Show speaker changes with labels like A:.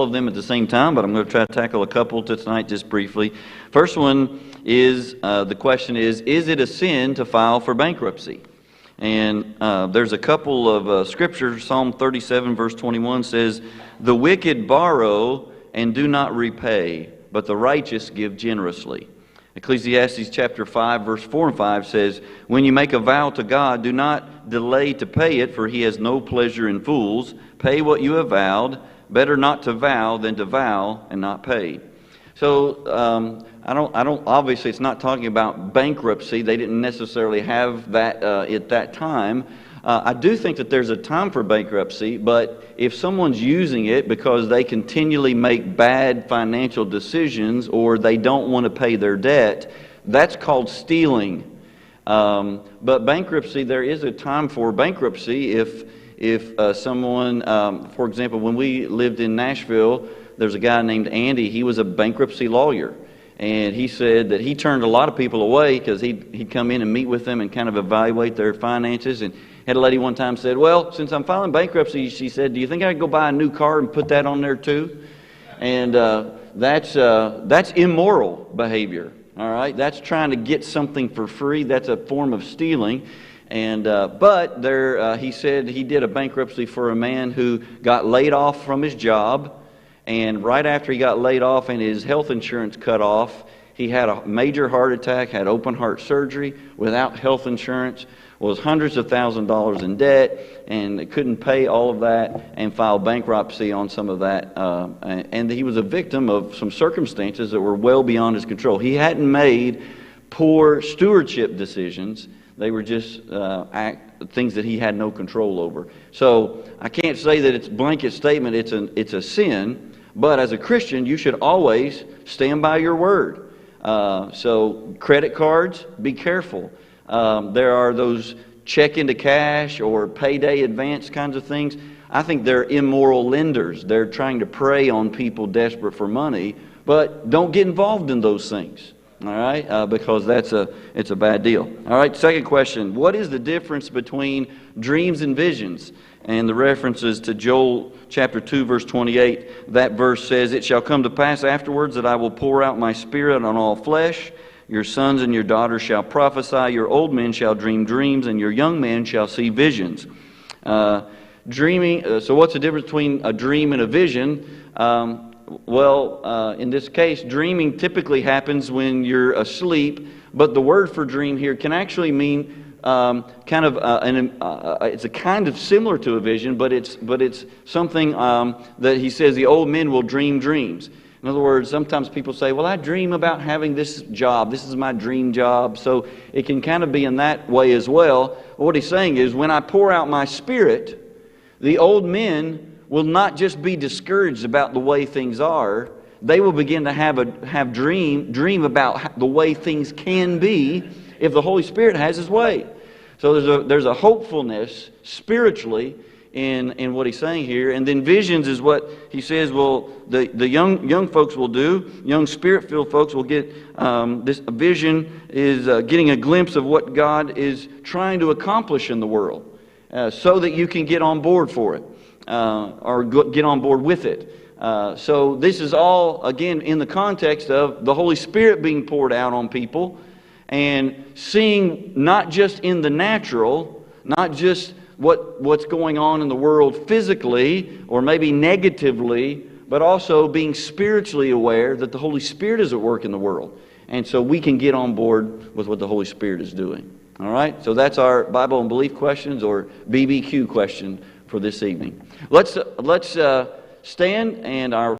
A: of them at the same time, but I'm going to try to tackle a couple tonight just briefly. First one is, the question is it a sin to file for bankruptcy? And there's a couple of scriptures. Psalm 37 verse 21 says, "The wicked borrow and do not repay, but the righteous give generously." Ecclesiastes chapter 5 verse 4 and 5 says, "When you make a vow to God, do not delay to pay it, for he has no pleasure in fools. Pay what you have vowed. Better not to vow than to vow and not pay." So I don't. Obviously, it's not talking about bankruptcy. They didn't necessarily have that at that time. I do think that there's a time for bankruptcy, but if someone's using it because they continually make bad financial decisions or they don't want to pay their debt, that's called stealing. But bankruptcy, there is a time for bankruptcy if someone, for example, when we lived in Nashville, there's a guy named Andy. He was a bankruptcy lawyer. And he said that he turned a lot of people away because he'd come in and meet with them and kind of evaluate their finances. And had a lady one time said, "Well, since I'm filing bankruptcy," she said, "do you think I could go buy a new car and put that on there too?" And that's immoral behavior. All right, that's trying to get something for free. That's a form of stealing. And but there, he said he did a bankruptcy for a man who got laid off from his job. And right after he got laid off and his health insurance cut off, he had a major heart attack, had open heart surgery without health insurance, was hundreds of thousands of dollars in debt, and couldn't pay all of that and filed bankruptcy on some of that. And he was a victim of some circumstances that were well beyond his control. He hadn't made poor stewardship decisions. They were just things that he had no control over. So I can't say that it's a blanket statement, it's a sin. But as a Christian, you should always stand by your word. So credit cards, be careful. There are those check into cash or payday advance kinds of things. I think they're immoral lenders. They're trying to prey on people desperate for money. But don't get involved in those things. All right, because it's a bad deal. All right, second question. What is the difference between dreams and visions? And the references to Joel chapter 2, verse 28. That verse says, "It shall come to pass afterwards that I will pour out my spirit on all flesh. Your sons and your daughters shall prophesy. Your old men shall dream dreams, and your young men shall see visions." Dreaming. So what's the difference between a dream and a vision? In this case, dreaming typically happens when you're asleep, but the word for dream here can actually mean it's a kind of similar to a vision, but it's something that he says the old men will dream dreams. In other words, sometimes people say, "Well, I dream about having this job. This is my dream job." So it can kind of be in that way as well. What he's saying is, when I pour out my spirit, the old men will not just be discouraged about the way things are. They will begin to dream about the way things can be if the Holy Spirit has His way. So there's a hopefulness spiritually in what he's saying here. And then visions is what he says. Well, the young folks will do. Young Spirit-filled folks will get this vision is getting a glimpse of what God is trying to accomplish in the world, so that you can get on board for it. Or get on board with it. So this is all, again, in the context of the Holy Spirit being poured out on people and seeing not just in the natural, not just what's going on in the world physically or maybe negatively, but also being spiritually aware that the Holy Spirit is at work in the world. And so we can get on board with what the Holy Spirit is doing. All right? So that's our Bible and Belief questions, or BBQ question, for this evening. Let's stand, and our